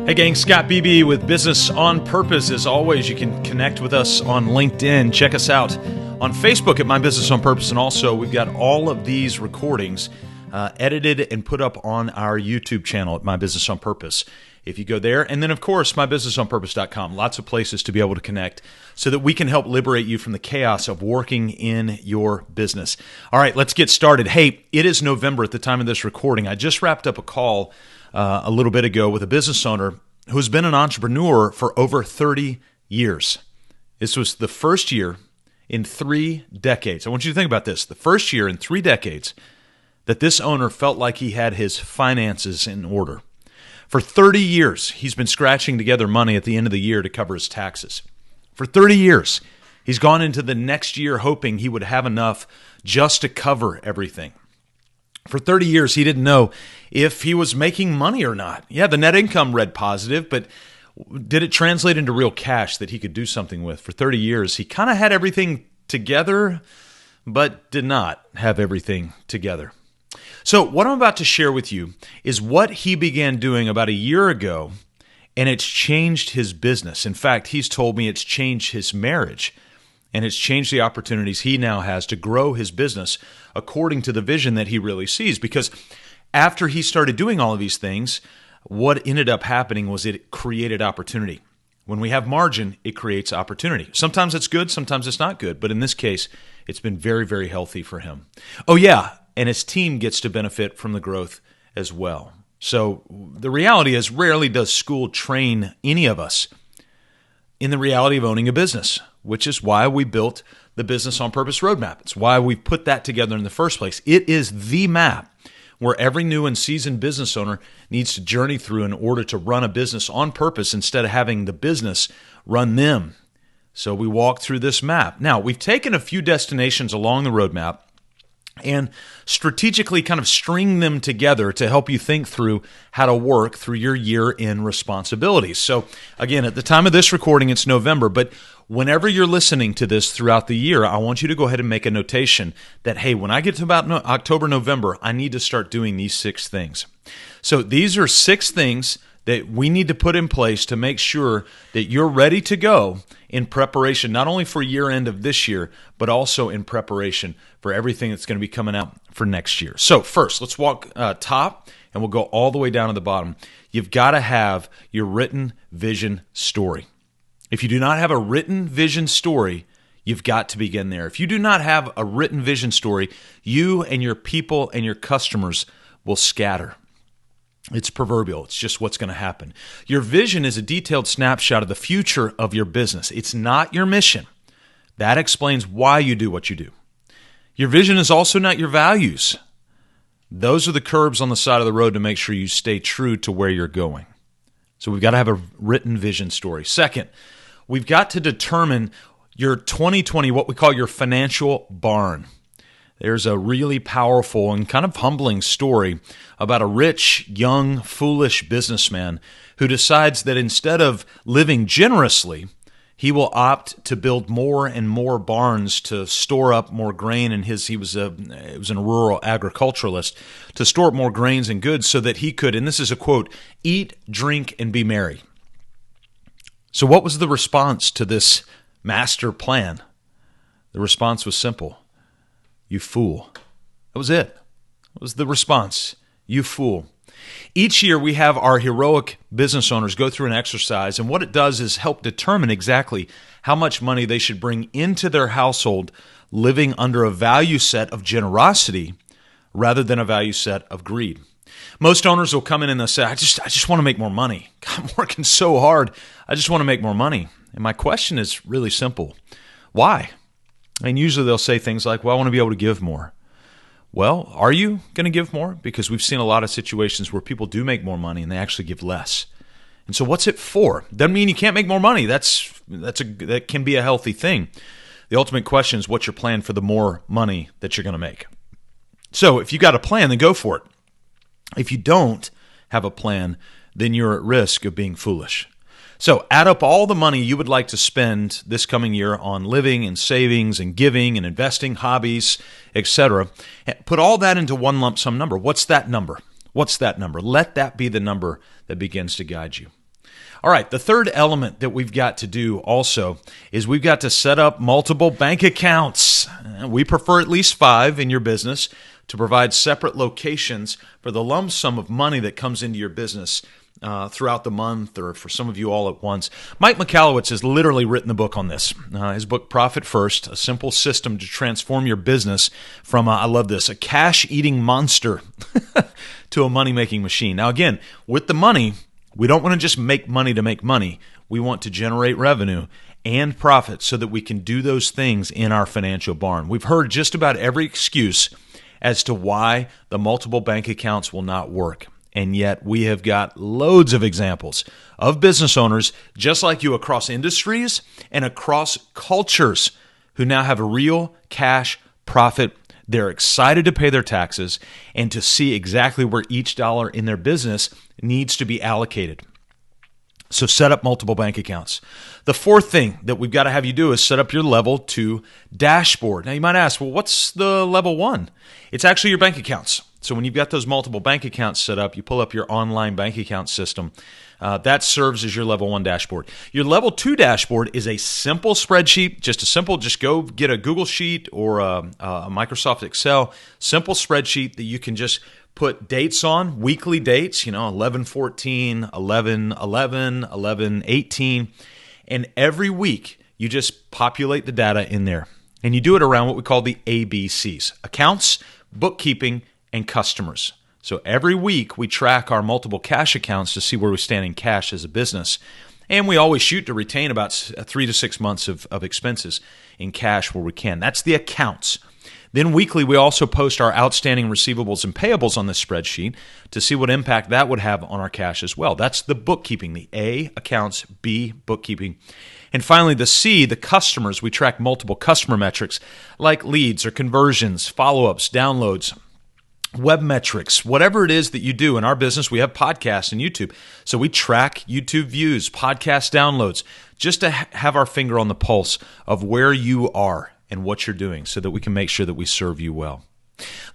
Hey gang, Scott Beebe with Business on Purpose. As always, you can connect with us on LinkedIn. Check us out on Facebook at My Business on Purpose. And also, we've got all of these recordings edited and put up on our YouTube channel at My Business on Purpose. If you go there, and then of course, mybusinessonpurpose.com. Lots of places to be able to connect so that we can help liberate you from the chaos of working in your business. All right, let's get started. Hey, it is November at the time of this recording. I just wrapped up a call a little bit ago with a business owner who's been an entrepreneur for over 30 years. This was the first year in 3 decades. I want you to think about this. The first year in 3 decades that this owner felt like he had his finances in order. For 30 years, he's been scratching together money at the end of the year to cover his taxes. For 30 years, he's gone into the next year hoping he would have enough just to cover everything. For 30 years, he didn't know if he was making money or not. Yeah, the net income read positive, but did it translate into real cash that he could do something with? For 30 years, he kind of had everything together, but did not have everything together. So what I'm about to share with you is what he began doing about a year ago, and it's changed his business. In fact, he's told me it's changed his marriage, and it's changed the opportunities he now has to grow his business according to the vision that he really sees. Because after he started doing all of these things, what ended up happening was it created opportunity. When we have margin, it creates opportunity. Sometimes it's good, sometimes it's not good. But in this case, it's been very, very healthy for him. Oh yeah, and his team gets to benefit from the growth as well. So the reality is, rarely does school train any of us in the reality of owning a business, which is why we built the Business on Purpose roadmap. It's why we put that together in the first place. It is the map where every new and seasoned business owner needs to journey through in order to run a business on purpose instead of having the business run them. So we walk through this map. Now, we've taken a few destinations along the roadmap and strategically kind of string them together to help you think through how to work through your year-end responsibilities. So again, at the time of this recording, it's November, but whenever you're listening to this throughout the year, I want you to go ahead and make a notation that, hey, when I get to about October, November, I need to start doing these 6 things. So these are 6 things that we need to put in place to make sure that you're ready to go in preparation, not only for year end of this year, but also in preparation for everything that's going to be coming out for next year. So first, let's walk top, and we'll go all the way down to the bottom. You've got to have your written vision story. If you do not have a written vision story, you've got to begin there. If you do not have a written vision story, you and your people and your customers will scatter. It's proverbial. It's just what's going to happen. Your vision is a detailed snapshot of the future of your business. It's not your mission. That explains why you do what you do. Your vision is also not your values. Those are the curbs on the side of the road to make sure you stay true to where you're going. So we've got to have a written vision story. Second, we've got to determine your 2020, what we call your financial barn. There's a really powerful and kind of humbling story about a rich, young, foolish businessman who decides that instead of living generously, he will opt to build more and more barns to store up more grain. And he was a rural agriculturalist, to store up more grains and goods so that he could, and this is a quote, eat, drink, and be merry. So what was the response to this master plan? The response was simple. You fool. That was it. That was the response. You fool. Each year we have our heroic business owners go through an exercise, and what it does is help determine exactly how much money they should bring into their household living under a value set of generosity rather than a value set of greed. Most owners will come in and they'll say, I just want to make more money. God, I'm working so hard. I just want to make more money. And my question is really simple. Why? And usually they'll say things like, well, I want to be able to give more. Well, are you going to give more? Because we've seen a lot of situations where people do make more money and they actually give less. And so what's it for? Doesn't mean you can't make more money. That can be a healthy thing. The ultimate question is, what's your plan for the more money that you're going to make? So if you got a plan, then go for it. If you don't have a plan, then you're at risk of being foolish. So add up all the money you would like to spend this coming year on living and savings and giving and investing, hobbies, etc. Put all that into one lump sum number. What's that number? What's that number? Let that be the number that begins to guide you. All right, the third element that we've got to do also is we've got to set up multiple bank accounts. We prefer at least 5 in your business to provide separate locations for the lump sum of money that comes into your business throughout the month, or for some of you all at once. Mike Michalowicz has literally written a book on this. His book, Profit First, a simple system to transform your business from, I love this, a cash-eating monster to a money-making machine. Now again, with the money, we don't want to just make money to make money. We want to generate revenue and profit so that we can do those things in our financial barn. We've heard just about every excuse as to why the multiple bank accounts will not work. And yet we have got loads of examples of business owners just like you across industries and across cultures who now have a real cash profit. They're excited to pay their taxes and to see exactly where each dollar in their business needs to be allocated. So set up multiple bank accounts. The fourth thing that we've got to have you do is set up your level 2 dashboard. Now you might ask, well, what's the level 1? It's actually your bank accounts. So when you've got those multiple bank accounts set up, you pull up your online bank account system. That serves as your level 1 dashboard. Your level 2 dashboard is a simple spreadsheet, just go get a Google Sheet or a Microsoft Excel, simple spreadsheet that you can just put dates on, weekly dates, 11/14, 11/11, 11/18, and every week you just populate the data in there. And you do it around what we call the ABCs: accounts, bookkeeping, and customers. So every week we track our multiple cash accounts to see where we stand in cash as a business. And we always shoot to retain about 3 to 6 months of expenses in cash where we can. That's the accounts. Then weekly, we also post our outstanding receivables and payables on this spreadsheet to see what impact that would have on our cash as well. That's the bookkeeping, the A, accounts, B, bookkeeping. And finally, the C, the customers. We track multiple customer metrics like leads or conversions, follow-ups, downloads, web metrics, whatever it is that you do. In our business, we have podcasts and YouTube. So we track YouTube views, podcast downloads, just to have our finger on the pulse of where you are and what you're doing so that we can make sure that we serve you well.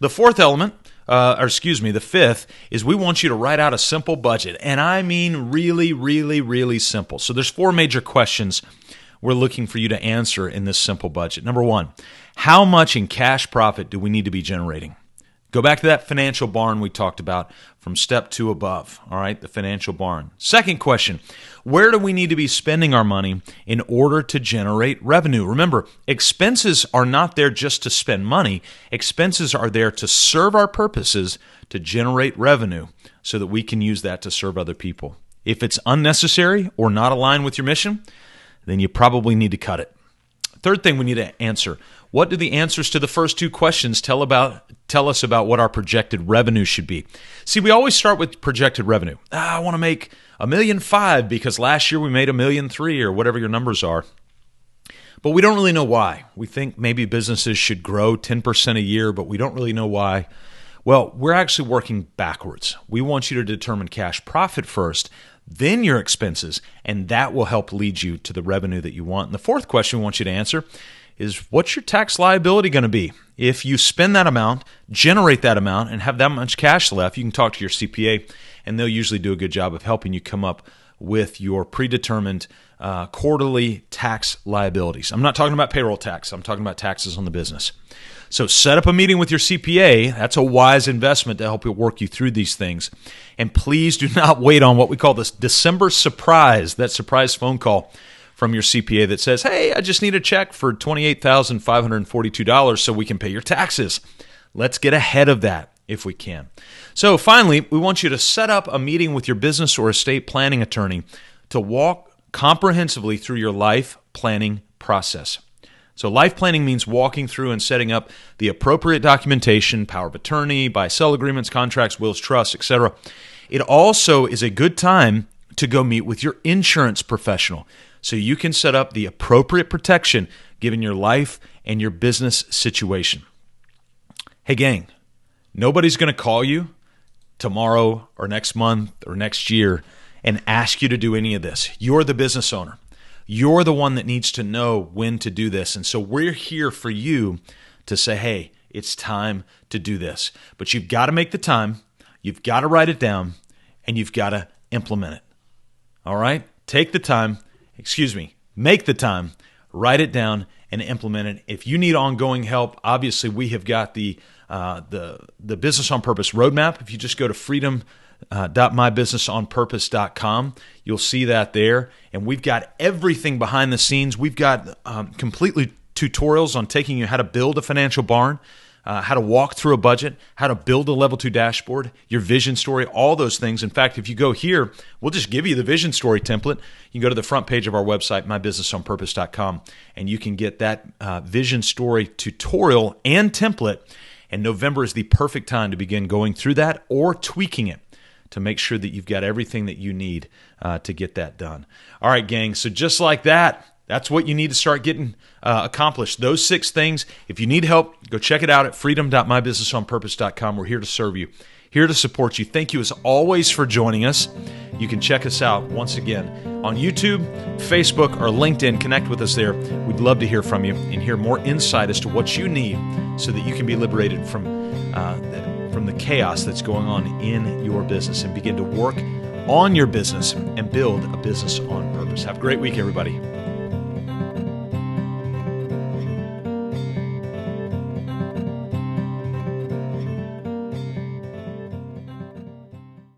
The fourth element, the fifth, is we want you to write out a simple budget. And I mean really, really, really simple. So there's 4 major questions we're looking for you to answer in this simple budget. Number 1, how much in cash profit do we need to be generating? Go back to that financial barn we talked about from step 2 above, all right, the financial barn. Second question, where do we need to be spending our money in order to generate revenue? Remember, expenses are not there just to spend money. Expenses are there to serve our purposes to generate revenue so that we can use that to serve other people. If it's unnecessary or not aligned with your mission, then you probably need to cut it. Third thing we need to answer, what do the answers to the first 2 questions tell us about what our projected revenue should be? See, we always start with projected revenue. I want to make $1.5 million because last year we made $1.3 million or whatever your numbers are. But we don't really know why. We think maybe businesses should grow 10% a year, but we don't really know why. Well, we're actually working backwards. We want you to determine cash profit first, then your expenses, and that will help lead you to the revenue that you want. And the fourth question we want you to answer is, what's your tax liability going to be? If you spend that amount, generate that amount, and have that much cash left, you can talk to your CPA, and they'll usually do a good job of helping you come up with your predetermined quarterly tax liabilities. I'm not talking about payroll tax. I'm talking about taxes on the business. So set up a meeting with your CPA. That's a wise investment to help you work you through these things. And please do not wait on what we call this December surprise, that surprise phone call from your CPA that says, hey, I just need a check for $28,542 so we can pay your taxes. Let's get ahead of that if we can. So finally, we want you to set up a meeting with your business or estate planning attorney to walk comprehensively through your life planning process. So life planning means walking through and setting up the appropriate documentation, power of attorney, buy-sell agreements, contracts, wills, trusts, etc. It also is a good time to go meet with your insurance professional so you can set up the appropriate protection given your life and your business situation. Hey gang, nobody's going to call you tomorrow or next month or next year and ask you to do any of this. You're the business owner. You're the one that needs to know when to do this. And so we're here for you to say, hey, it's time to do this. But you've got to make the time, you've got to write it down, and you've got to implement it. All right? Make the time, write it down, and implement it. If you need ongoing help, obviously we have got the Business on Purpose roadmap. If you just go to freedom.mybusinessonpurpose.com, you'll see that there. And we've got everything behind the scenes. We've got completely tutorials on taking you how to build a financial barn, how to walk through a budget, how to build a level 2 dashboard, your vision story, all those things. In fact, if you go here, we'll just give you the vision story template. You can go to the front page of our website, mybusinessonpurpose.com, and you can get that vision story tutorial and template. And November is the perfect time to begin going through that or tweaking it to make sure that you've got everything that you need to get that done. All right, gang, so just like that, that's what you need to start getting accomplished. Those 6 things. If you need help, go check it out at freedom.mybusinessonpurpose.com. We're here to serve you, here to support you. Thank you as always for joining us. You can check us out once again on YouTube, Facebook, or LinkedIn. Connect with us there. We'd love to hear from you and hear more insight as to what you need so that you can be liberated from the chaos that's going on in your business and begin to work on your business and build a business on purpose. Have a great week, everybody.